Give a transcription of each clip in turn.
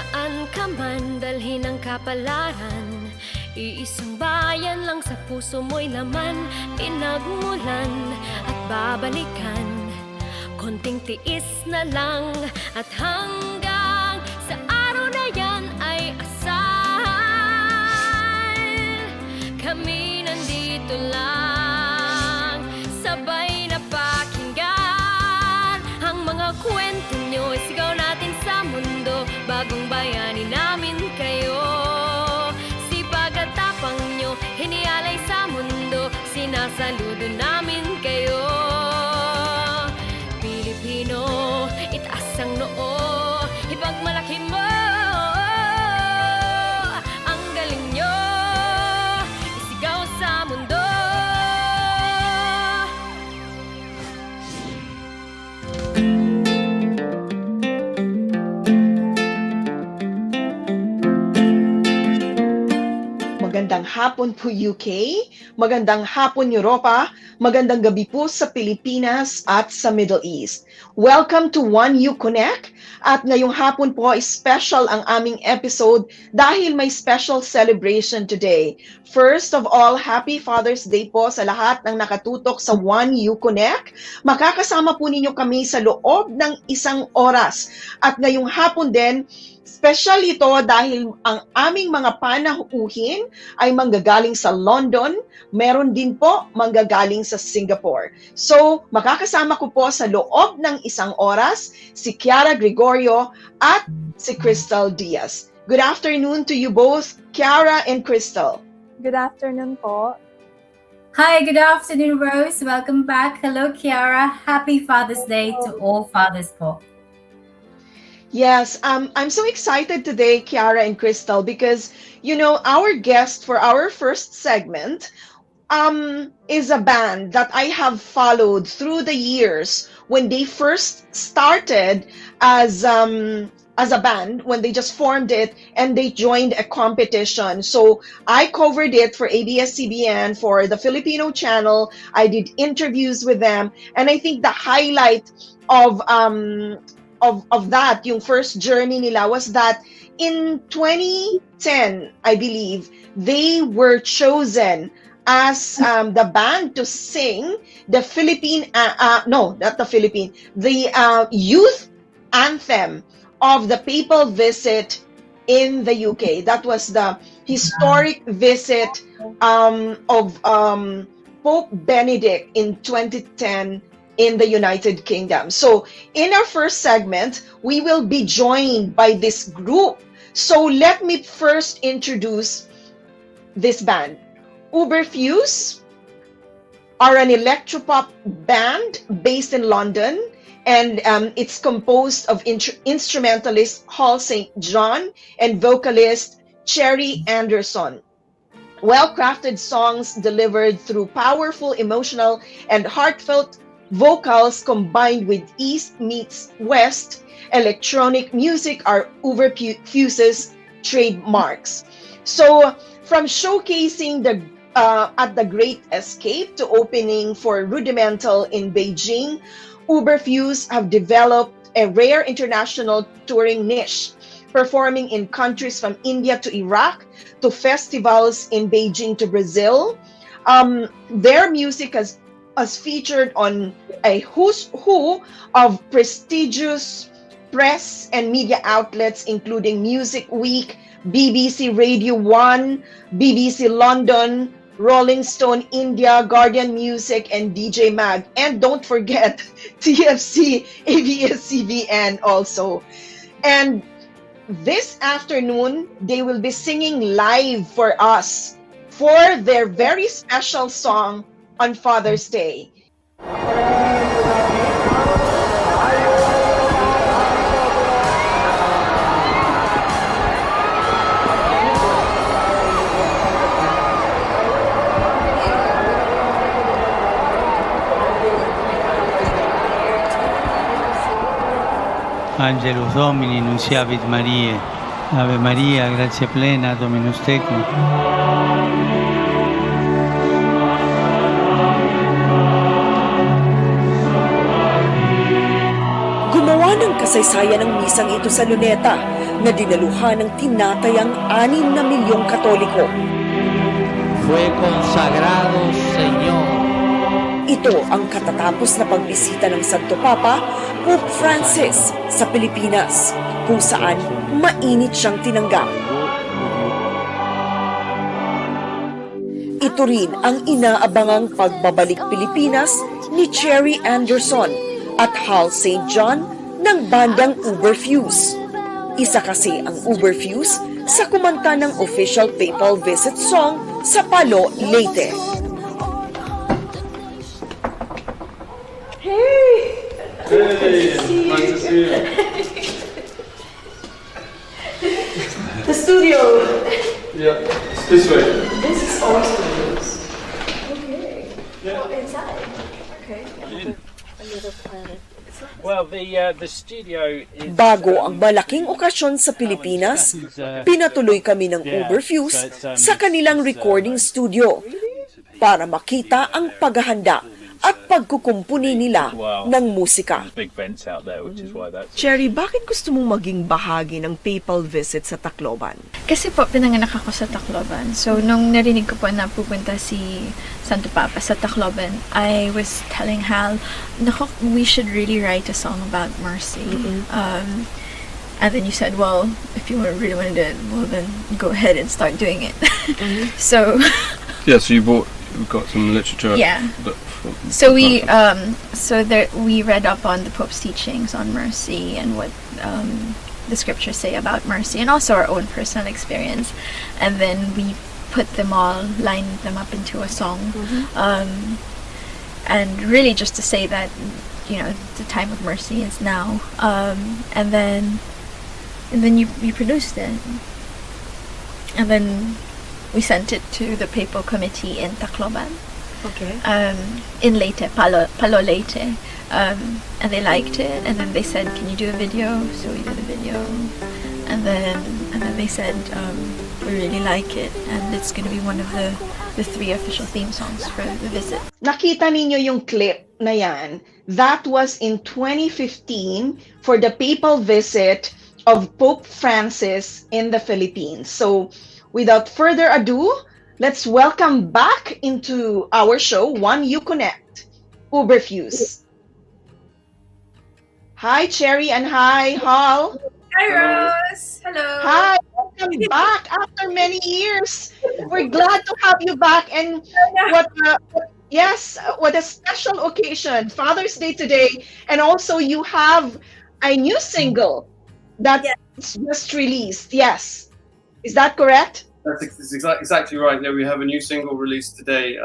Saan ka man dalhin ang kapalaran, iisang bayan lang sa puso mo'y laman. Pinagmulan at babalikan, konting tiis na lang, at hanggang sa araw na yan ay asal. Kami nandito lang, sabay na pakinggan ang mga kwento nyo. Isigaw natin sa mundo, bagong bayani namin kayo. Sipag at tapang nyo, hinialay sa mundo, sinasaludo namin kayo. Pilipino, itaas ang noo, ipagmalaki mo ang galing nyo, isigaw sa mundo. Magandang hapon po UK, magandang hapon Europa, magandang gabi po sa Pilipinas at sa Middle East. Welcome to Juan Eu Konek, at ngayong hapon po special ang aming episode dahil may special celebration today. First of all, Happy Father's Day po sa lahat ng nakatutok sa Juan Eu Konek. Makakasama po ninyo kami sa loob ng isang oras, at ngayong hapon din special ito dahil ang aming mga panahuhin ay manggagaling sa London, meron din po manggagaling sa Singapore. So, makakasama ko po sa loob ng isang oras si Kiara Gregorio at si Crystal Diaz. Good afternoon to you both, Kiara and Crystal. Good afternoon po. Hi, good afternoon, Rose. Welcome back. Hello, Kiara. Happy Father's Day to all fathers po. Yes, I'm so excited today, Kiara and Crystal, because, you know, our guest for our first segment is a band that I have followed through the years when they first started as a band, when they just formed it and they joined a competition. So I covered it for ABS-CBN, for the Filipino channel. I did interviews with them, and I think the highlight of that, yung first journey nila, was that in 2010, I believe, they were chosen as the band to sing the the youth anthem of the papal visit in the UK. That was the historic visit of Pope Benedict in 2010 in the United Kingdom. So in our first segment, we will be joined by this group. So let me first introduce this band. Ooberfuse are an electropop band based in London, and it's composed of instrumentalist Hall St. John and vocalist Cherry Anderson. Well-crafted songs delivered through powerful, emotional, and heartfelt vocals combined with East meets West electronic music are Ooberfuse's trademarks. So from showcasing the at the Great Escape to opening for Rudimental in Beijing, Ooberfuse have developed a rare international touring niche, performing in countries from India to Iraq to festivals in Beijing to Brazil. Their music has featured on a who's who of prestigious press and media outlets, including Music Week, BBC Radio 1, BBC London, Rolling Stone India, Guardian Music, and DJ Mag. And don't forget TFC, ABS-CBN also. And this afternoon, they will be singing live for us for their very special song on Father's Day. Angelus Domini, nunciavit Mariae. Ave Maria, gratia plena, Dominus tecum. Gumawa ng kasaysayan ng misang ito sa Luneta na dinaluhan ng tinatayang 6 na milyong Katoliko. Fue consagrado, Señor. Ito ang katatapos na pagbisita ng Santo Papa, Pope Francis, sa Pilipinas, kung saan mainit siyang tinanggap. Ito rin ang inaabangang pagbabalik Pilipinas ni Cherry Anderson at Hal St. John ng bandang Ooberfuse. Isa kasi ang Ooberfuse sa kumanta ng official papal visit song sa Palo, Leyte. Hey, nice to see you. The studio. Yeah, it's this way. This is our studios. Okay. Yeah. Oh, inside. Okay. A little planet. Well, the studio is... Bago ang malaking okasyon sa Pilipinas, pinatuloy kami ng Ooberfuse sa kanilang recording studio para makita ang paghahanda at pagkukumpuni nila ng musika. Cherry, bakit gusto mong maging bahagi ng papal visit sa Tacloban? Kasi po, pinanganak ako sa Tacloban. So, nung narinig ko po na pupunta si Santo Papa sa Tacloban, I was telling Hal, nako, we should really write a song about mercy. And then you said, well, if you really want to do it, well, then go ahead and start doing it. So... Yeah, so we've got some literature. Yeah. So we read up on the Pope's teachings on mercy and what the scriptures say about mercy, and also our own personal experience, and then we put them all, lined them up into a song, and really just to say that, you know, the time of mercy is now, and then you produced it, and then we sent it to the papal committee in Tacloban. Okay. In Leyte, Palo Leyte, and they liked it, and then they said, "Can you do a video?" So we did a video, and then they said, "We really like it, and it's going to be one of the 3 official theme songs for the visit." Nakita ninyo yung clip na yan. That was in 2015 for the papal visit of Pope Francis in the Philippines. So, without further ado, let's welcome back into our show, Juan Eu Konek, Ooberfuse. Hi, Cherry, and hi, Hal. Hi, Rose. Hello. Hi, welcome back after many years. We're glad to have you back, and what a special occasion, Father's Day today, and also you have a new single that's just released. Yes, is that correct? That's exactly right. Yeah, we have a new single released today.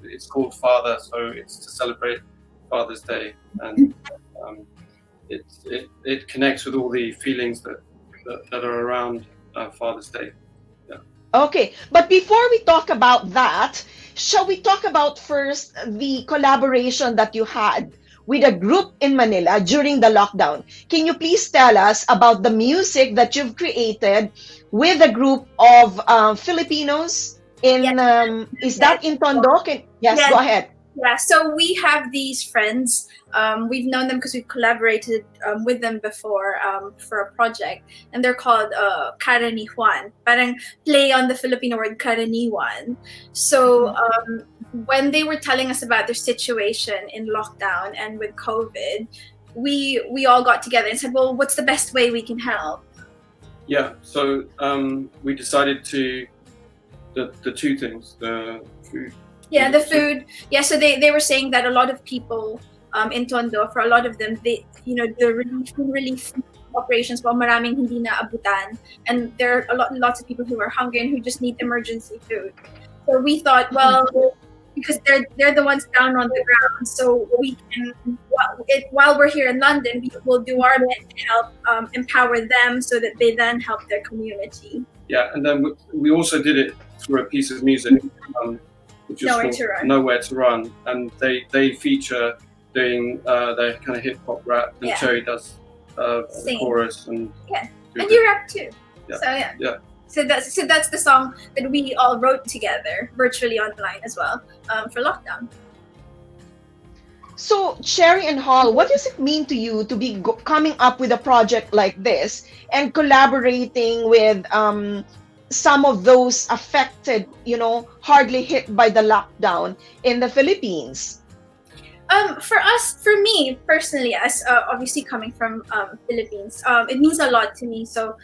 It's called Father, so it's to celebrate Father's Day, and it connects with all the feelings that are around Father's Day. Yeah. Okay, but before we talk about that, shall we talk about first the collaboration that you had with a group in Manila during the lockdown? Can you please tell us about the music that you've created with a group of Filipinos in, is that in Tondo? Go ahead. Yeah, so we have these friends. We've known them because we've collaborated with them before for a project, and they're called Karaniwan. Parang play on the Filipino word Karaniwan. So when they were telling us about their situation in lockdown and with COVID, we all got together and said, well, what's the best way we can help? Yeah, so we decided to the 2 things, the food. Yeah, the food. Yeah, so they were saying that a lot of people in Tondo, for a lot of them, the relief operations, well, maraming hindi na abutan, and there are lots of people who are hungry and who just need emergency food. So we thought, well, because they're the ones down on the ground, so we can, while we're here in London, we will do our bit to help empower them so that they then help their community. Yeah, and then we also did it through a piece of music, which is Nowhere to Run, and they feature doing their kind of hip hop rap, and Cherry does the chorus, and and you rap too. Yeah. So that's the song that we all wrote together, virtually online as well, for lockdown. So, Cherry and Hall, what does it mean to you to be coming up with a project like this and collaborating with some of those affected, hardly hit by the lockdown in the Philippines? For me personally, as obviously coming from Philippines, it means a lot to me. So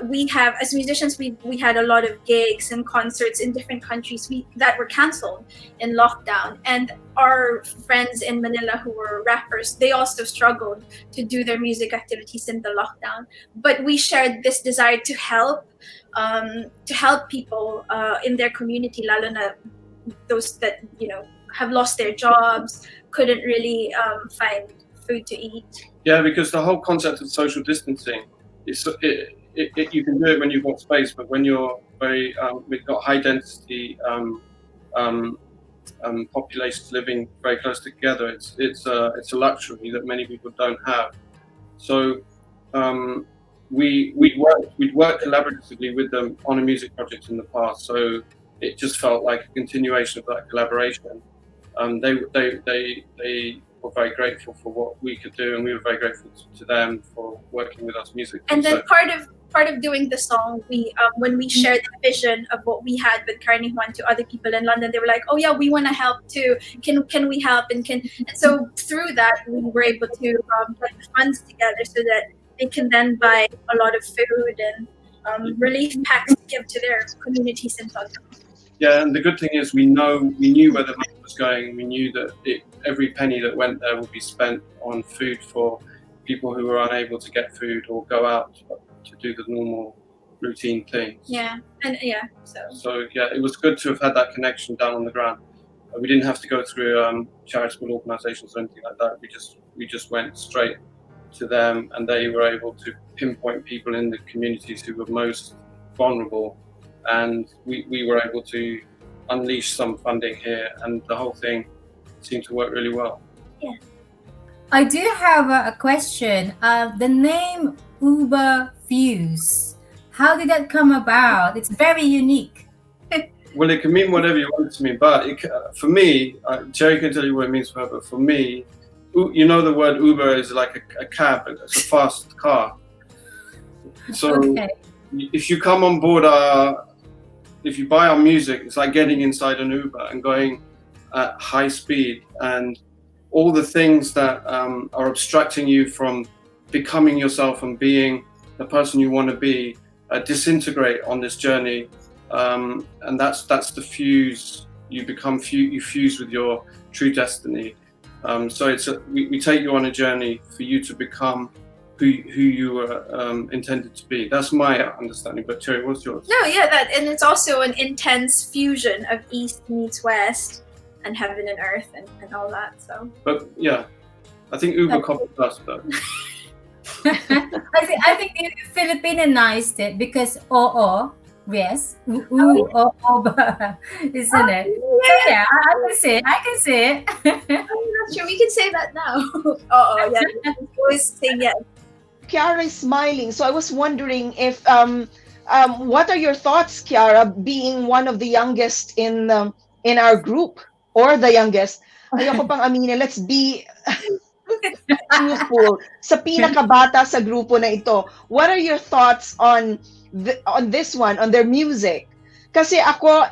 we have, as musicians, we had a lot of gigs and concerts in different countries that were canceled in lockdown, and our friends in Manila who were rappers, they also struggled to do their music activities in the lockdown. But we shared this desire to help people in their community, lalo na those that have lost their jobs, couldn't really find food to eat. Yeah, because the whole concept of social distancing is you can do it when you've got space, but when you're we've got high density populations living very close together, it's a luxury that many people don't have. So we'd worked collaboratively with them on a music project in the past, so it just felt like a continuation of that collaboration. They were very grateful for what we could do, and we were very grateful to them for working with us musically. And then part of doing the song, we when we shared the vision of what we had with Carney Juan to other people in London, they were like, "Oh yeah, we want to help too. Can we help?" And so through that, we were able to put the funds together so that they can then buy a lot of food and relief packs to give to their communities in Toronto. Yeah, and the good thing is we knew where the money was going. We knew that every penny that went there would be spent on food for people who were unable to get food or go out to do the normal routine things. Yeah, and So yeah, it was good to have had that connection down on the ground. We didn't have to go through charitable organisations or anything like that. We just went straight to them, and they were able to pinpoint people in the communities who were most vulnerable. And we were able to unleash some funding here, and the whole thing seemed to work really well. Yeah. I do have a question. The name Ooberfuse, how did that come about? It's very unique. Well, it can mean whatever you want it to mean, but for me, Jerry can tell you what it means for her, but for me, the word Uber is like a cab, it's a fast car. So Okay. if you come on board if you buy our music, it's like getting inside an Uber and going at high speed, and all the things that are obstructing you from becoming yourself and being the person you want to be disintegrate on this journey, and that's the fuse. You fuse with your true destiny. So we take you on a journey for you to become who you were intended to be. That's my understanding. But Cherry, what's yours? No, yeah, and it's also an intense fusion of East meets West and heaven and earth and all that. So. But yeah, I think Uber copied us, but. I think they Filipinized it because yes, isn't it? So yeah, I can say it. That's true. We can say that now. Yeah. Always say yes. Kiara is smiling, so I was wondering if what are your thoughts, Kiara, being one of the youngest in our group, or the youngest? Ayoko pang aminin, let's be truthful. Sa pinakabata sa grupo na ito, what are your thoughts on this one, on their music? Kasi ako,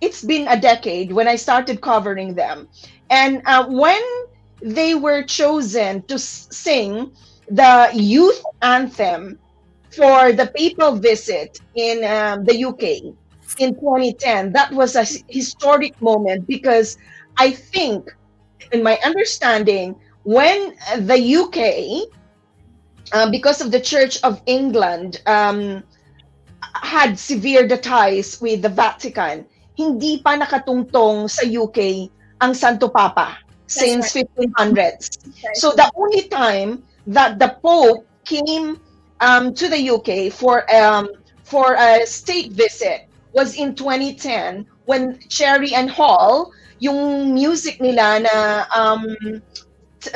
it's been a decade when I started covering them, and when they were chosen to sing the youth anthem for the papal visit in the UK in 2010, that was a historic moment, because I think, in my understanding, when the UK, because of the Church of England, had severed the ties with the Vatican, hindi pa nakatungtong sa UK ang Santo Papa since 1500s. So the only time that the Pope came to the UK for a state visit was in 2010, when Cherry and Hall, yung music nila na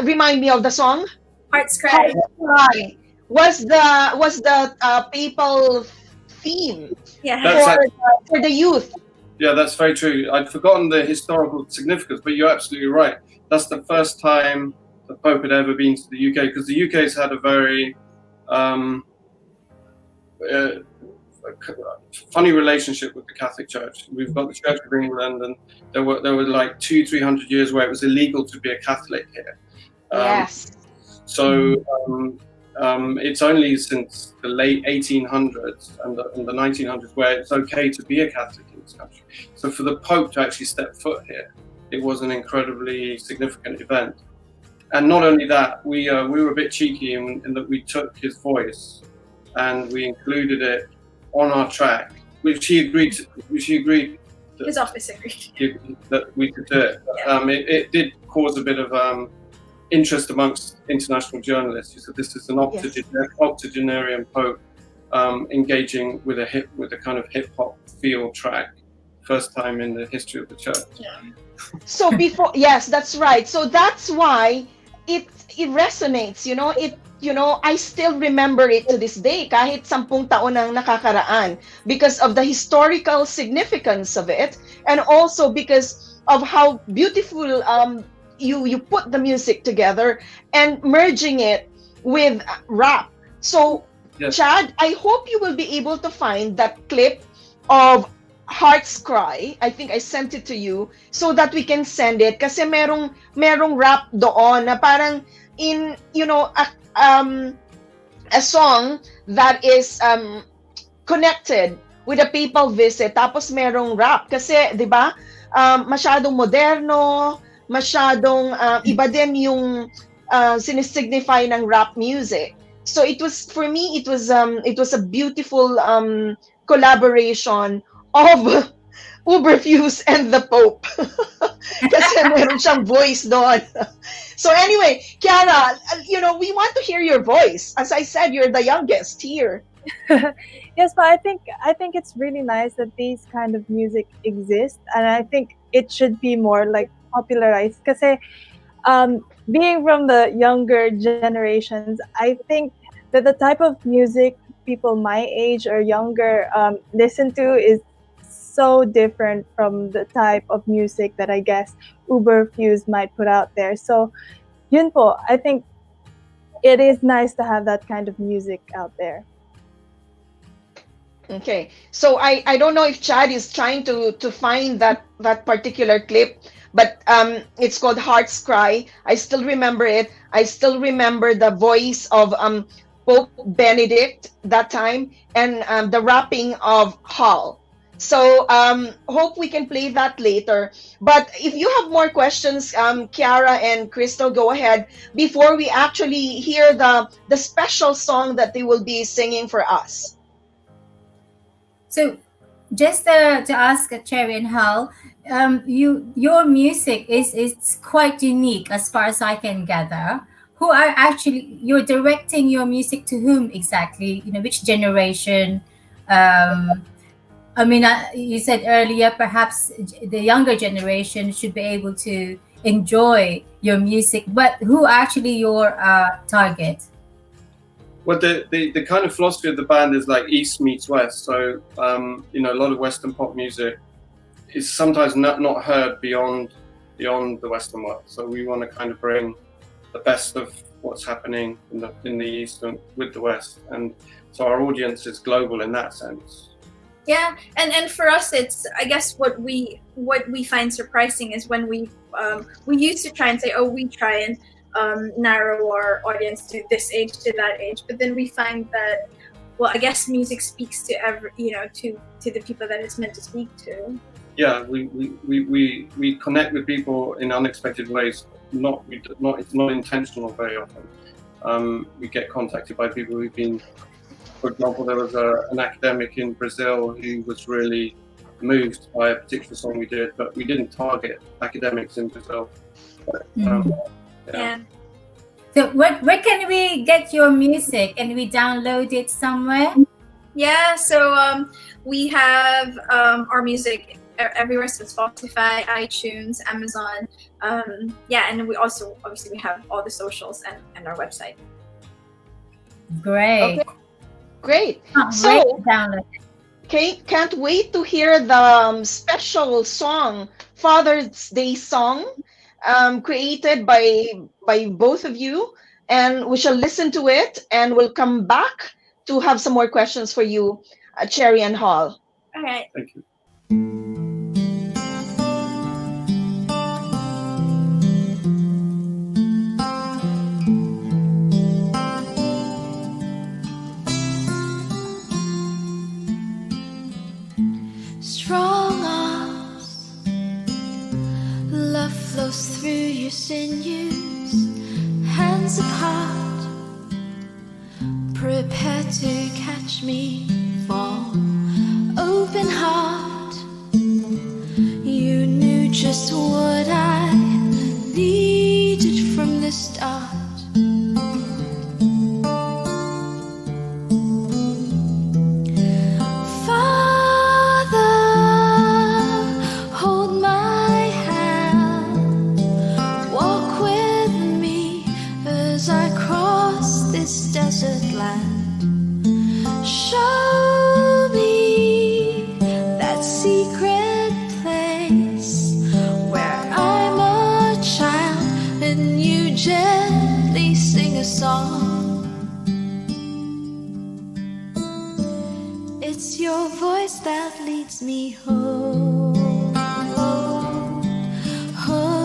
remind me of the song Hearts Cry was the papal theme, yeah, for the youth Yeah, that's very true. I'd forgotten the historical significance, but you're absolutely right. That's the first time the Pope had ever been to the UK, because the UK's had a very funny relationship with the Catholic Church. We've got the Church of England, and there were like 200-300 years where it was illegal to be a Catholic here. Yes. So it's only since the late 1800s and the 1900s where it's okay to be a Catholic in this country. So for the Pope to actually step foot here, it was an incredibly significant event. And not only that, we were a bit cheeky in that we took his voice and we included it on our track, which he agreed. His office agreed that we could do it. Yeah. It did cause a bit of interest amongst international journalists. He said this is an octogenarian Pope engaging with a kind of hip hop feel track, first time in the history of the church. Yeah. So before, yes, that's right. So that's why it resonates. I still remember it to this day, kahit 10 taon ang nakakaraan, because of the historical significance of it, and also because of how beautiful you put the music together and merging it with rap. So, yes. Chad, I hope you will be able to find that clip of Heart's Cry. I think I sent it to you so that we can send it, kasi merong rap doon na parang in a song that is connected with a papal visit, tapos merong rap kasi 'di ba masyadong moderno, masyadong iba din yung sinisignify ng rap music. So it was, for me, it was a beautiful collaboration of Ooberfuse and the Pope. Kasi meron siyang voice doon. So anyway, Kiara, we want to hear your voice. As I said, you're the youngest here. Yes, but I think it's really nice that these kind of music exist, and I think it should be more like popularized. Because being from the younger generations, I think that the type of music people my age or younger listen to is so different from the type of music that I guess Ooberfuse might put out there. So, yun po, I think it is nice to have that kind of music out there. Okay, so I don't know if Chad is trying to find that particular clip, but it's called Heart's Cry. I still remember it. I still remember the voice of Pope Benedict that time, and the rapping of Hall. So hope we can play that later. But if you have more questions, Kiara and Crystal, go ahead before we actually hear the special song that they will be singing for us. So just to ask Cherry and Hal, your music is quite unique as far as I can gather. Who are actually, you're directing your music to whom exactly? Which generation? You said earlier perhaps the younger generation should be able to enjoy your music, but who actually your target? Well, the kind of philosophy of the band is like East meets West. So, a lot of Western pop music is sometimes not heard beyond the Western world. So we want to kind of bring the best of what's happening in the East and with the West. And so our audience is global in that sense. Yeah, and for us, it's, I guess what we find surprising is when we used to try and say, we try and narrow our audience to this age, to that age, but then we find that, well, I guess music speaks to to the people that it's meant to speak to. Yeah, we connect with people in unexpected ways. It's not intentional very often. We get contacted by people who've been. For example, there was an academic in Brazil who was really moved by a particular song we did, but we didn't target academics in Brazil. But, yeah. So where can we get your music? Can we download it somewhere? Yeah, so we have our music everywhere, so Spotify, iTunes, Amazon. And we also, obviously, we have all the socials and our website. Great. Okay. Great. So, can't wait to hear the special song, Father's Day song, created by both of you. And we shall listen to it, and we'll come back to have some more questions for you, Cherry and Hall. All right. Thank you. Strong arms, love flows through your sinews, hands apart, prepare to catch me fall. Open heart, you knew just what I needed from the start. Desert land, show me that secret place where I'm a child and you gently sing a song. It's your voice that leads me home. Home. Home.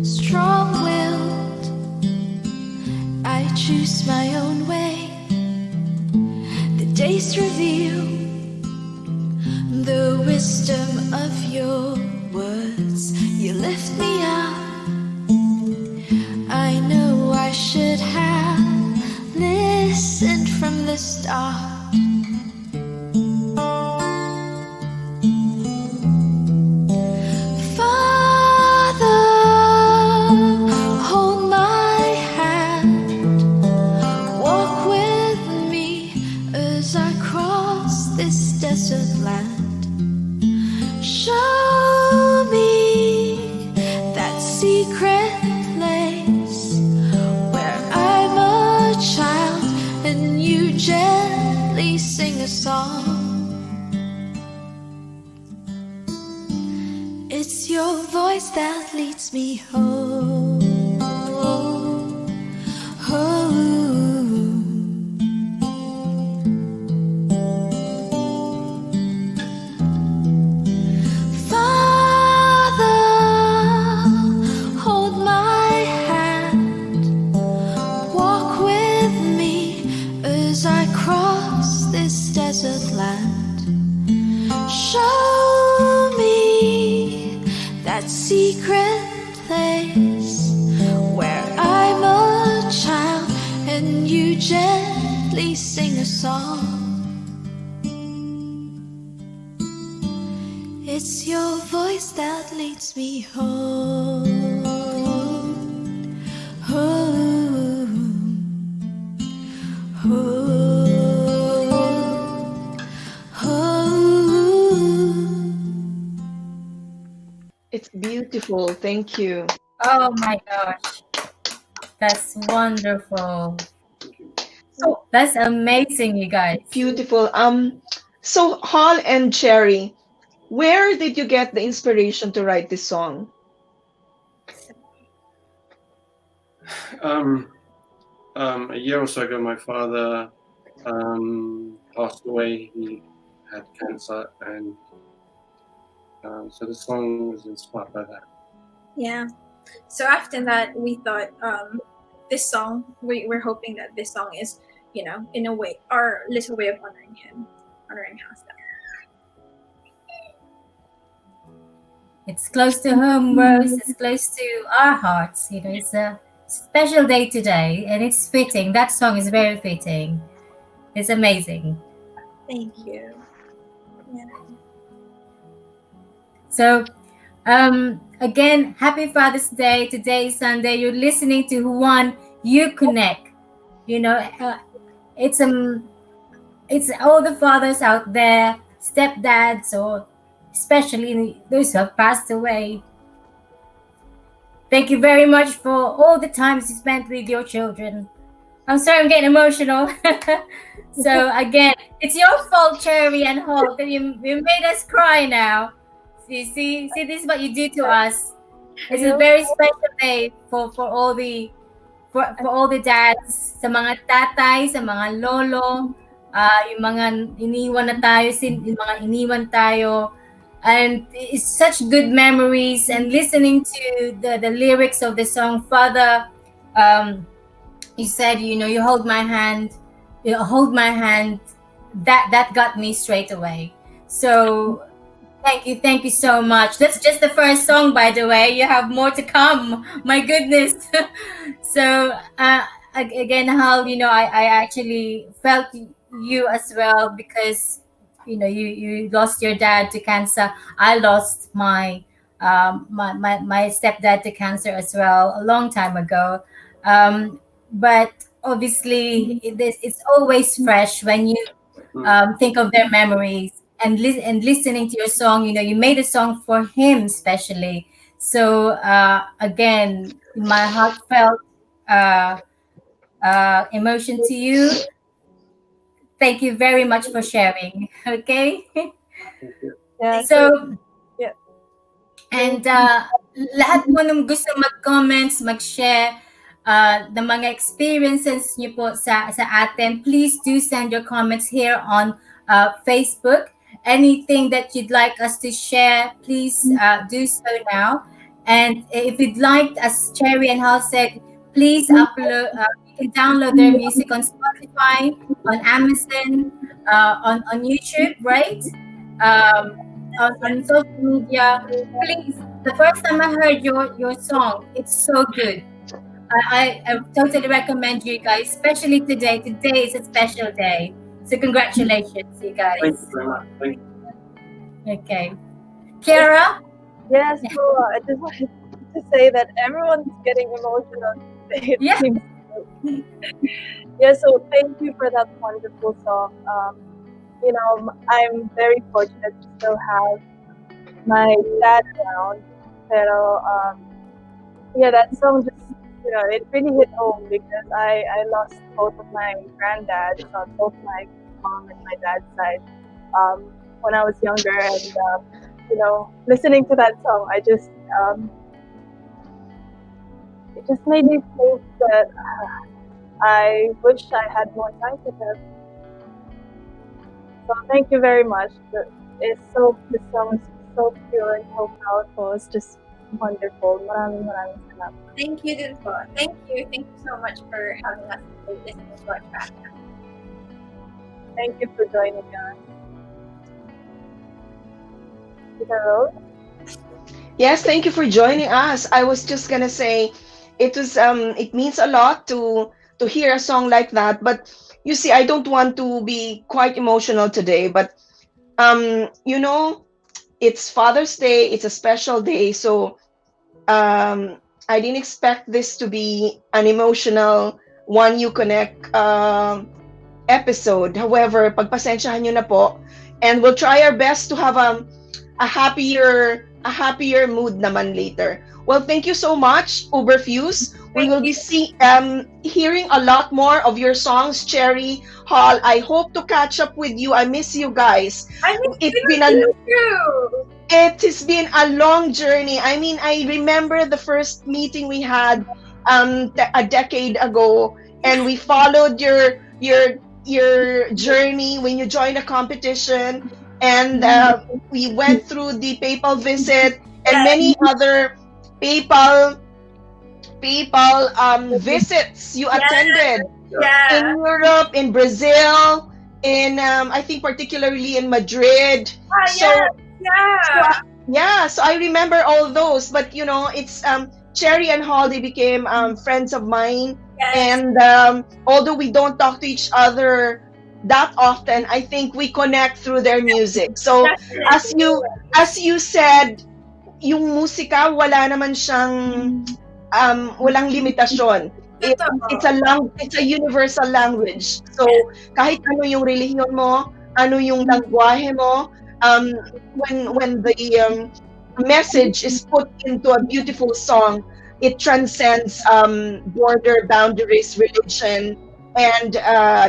Strong-willed, I choose my own way. The days reveal the wisdom of your words. You lift me up. I know I should have listened from the start. Desert land, show me that secret place where I'm a child and you gently sing a song. It's your voice that leads me home. Home. Desert land, show me that secret place where I'm a child and you gently sing a song. It's your voice that leads me home. Home. Home. It's beautiful. Thank you. Oh my gosh. That's wonderful. So that's amazing, you guys. Beautiful. So Hall and Cherry, where did you get the inspiration to write this song? A year or so ago, my father passed away. He had cancer, and so the song was inspired by that. Yeah. So after that, we thought this song, we're hoping that this song is, in a way, our little way of honoring him, honoring Hasta. It's close to home, Rose. It's close to our hearts. It's a special day today, and it's fitting. That song is very fitting. It's amazing. Thank you. Yeah. So, again, happy Father's Day. Today is Sunday. You're listening to Juan Eu Konek. It's all the fathers out there, stepdads, or especially those who have passed away. Thank you very much for all the times you spent with your children. I'm sorry, I'm getting emotional. So again, it's your fault, Cherry and Hulk, that you made us cry now. See, this is what you do to us. It's a very special day for all the for all the dads, sa mga tatay, sa mga lolo, yung mga iniwan na tayo, yung mga iniwan tayo. And it's such good memories, and listening to the lyrics of the song Father, you said, you hold my hand, that got me straight away. So thank you so much. That's just the first song, by the way. You have more to come. My goodness. So again, Hal, I actually felt you as well, because you lost your dad to cancer. I lost my stepdad to cancer as well a long time ago. But obviously, it's always fresh when you think of their memories, and listening to your song. You made a song for him especially. So again, my heartfelt emotion to you. Thank you very much for sharing. Okay. Yeah. So, yeah. and lahat po nung gusto mag-comments, mag-share ng mga experiences niyo po sa atin, please do send your comments here on Facebook. Anything that you'd like us to share, please do so now. And if you'd like, as Cherry and Hal said, please upload. You can download their music on Spotify, on Amazon, on YouTube, right? On social media. Please, the first time I heard your song, it's so good. I totally recommend you guys, especially today. Today is a special day. So congratulations, you guys. Thank you very much. Thank you. Okay. Kiara? Yes, so I just wanted to say that everyone's getting emotional today. Yeah. Yeah, so thank you for that wonderful song. I'm very fortunate to still have my dad around. Pero, yeah, that song just, it really hit home, because I lost both of my granddads, both my mom and my dad's side, when I was younger. And, listening to that song, I just, it just made me think that I wish I had more time with him. So thank you very much. This song is so pure and so powerful. It's just wonderful. Maraming salamat. Thank you din po. Thank you so much for having us listen to our track. Thank you for joining us. Rose? Yes, thank you for joining us. I was just gonna say, it means a lot to hear a song like that. But you see, I don't want to be quite emotional today. But it's Father's Day. It's a special day, so I didn't expect this to be an emotional Juan Eu Konek episode. However, pagpasensyahan nyo na po, and we'll try our best to have a happier mood naman later. Well, thank you so much, Ooberfuse. We will be hearing a lot more of your songs, Cherry, Hall. I hope to catch up with you. I miss you guys. I miss It's you been too. It has been a long journey. I mean, I remember the first meeting we had a decade ago, and we followed your journey when you joined a competition, and we went through the papal visit and many other papal visits you attended in Europe, in Brazil, in I think particularly in Madrid. So I remember all those. But it's Cherry and Hall, they became friends of mine. And although we don't talk to each other that often, I think we connect through their music. So as you said, yung musika wala naman siyang walang limitasyon. It's a universal language. So kahit ano yung relihiyon mo, ano yung lengguwahe mo, when the message is put into a beautiful song, it transcends border, boundaries, religion, and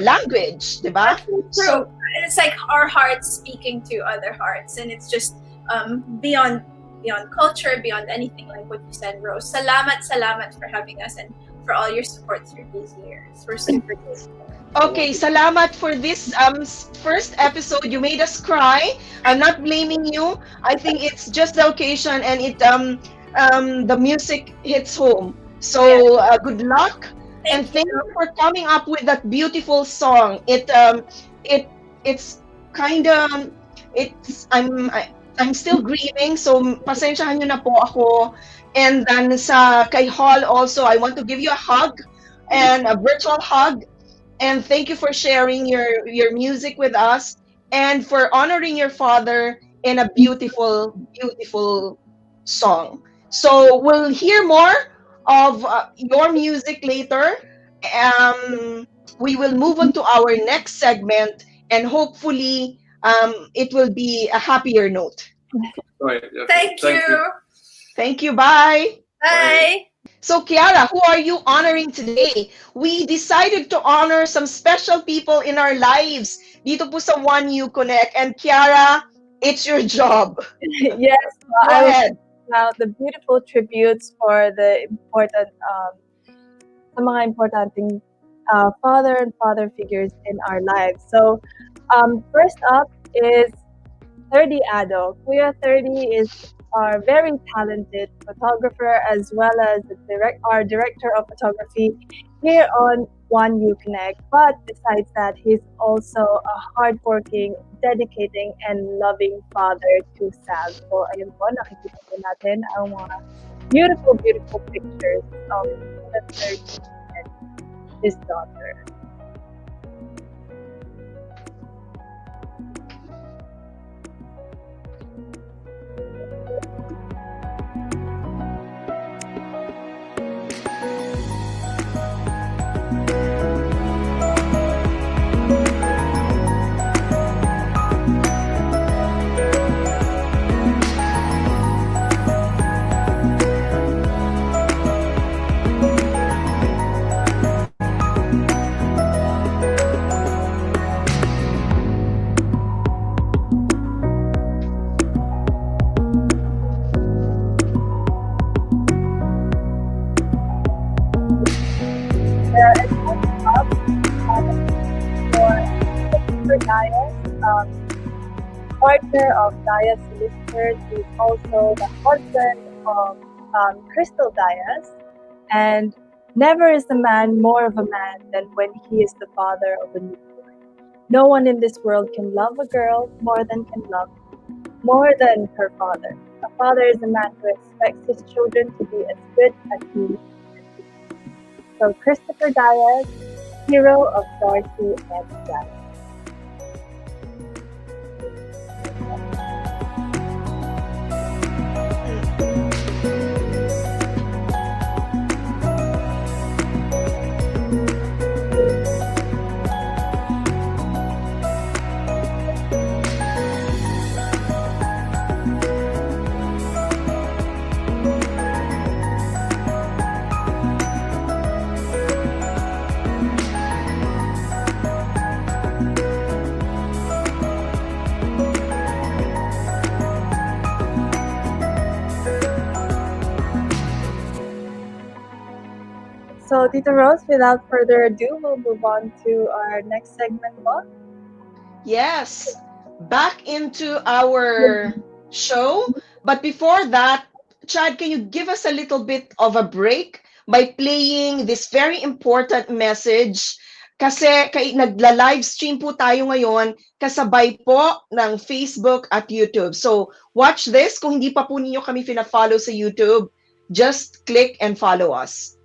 language, di ba? So it's like our hearts speaking to other hearts, and it's just beyond culture, beyond anything, like what you said, Rose. Salamat for having us and for all your support through these years. We're super grateful. Okay, salamat for this first episode. You made us cry. I'm not blaming you. I think it's just the occasion, and the music hits home. So good luck, and thank you for coming up with that beautiful song. It's kind of I'm still grieving, so pasensyahan niyo na po ako. And then kay Hall also, I want to give you a hug, and a virtual hug. And thank you for sharing your music with us, and for honoring your father in a beautiful, beautiful song. So we'll hear more of your music later. We will move on to our next segment, and hopefully it will be a happier note. Right. Thank you. Thank you. Bye. Bye. So, Kiara, who are you honoring today? We decided to honor some special people in our lives dito po sa Juan Eu Konek. And Kiara, it's your job. Yes, Go ahead. Now, the beautiful tributes for the important, sa mga importanteng father and father figures in our lives. So, first up is 30 Ado. Kuya 30 is our very talented photographer, as well as our director of photography here on Juan Eu Konek. But besides that, he's also a hardworking, dedicating, and loving father to Sal. So ayun po, nakikita po natin ang mga beautiful, beautiful pictures of the 30 and his daughter. Partner of Dias Solicitors, who is also the husband of Crystal Dias, and never is a man more of a man than when he is the father of a newborn. No one in this world can love a girl more than her father. A father is a man who expects his children to be as good as he is. So Christopher Dias, hero of Darcy and Jack. So, Tita Rose, without further ado, we'll move on to our next segment. Yes, back into our show. But before that, Chad, can you give us a little bit of a break by playing this very important message? Kasi nagla-live stream po tayo ngayon kasabay po ng Facebook at YouTube. So, watch this. Kung hindi pa po ninyo kami fina-follow sa YouTube, just click and follow us.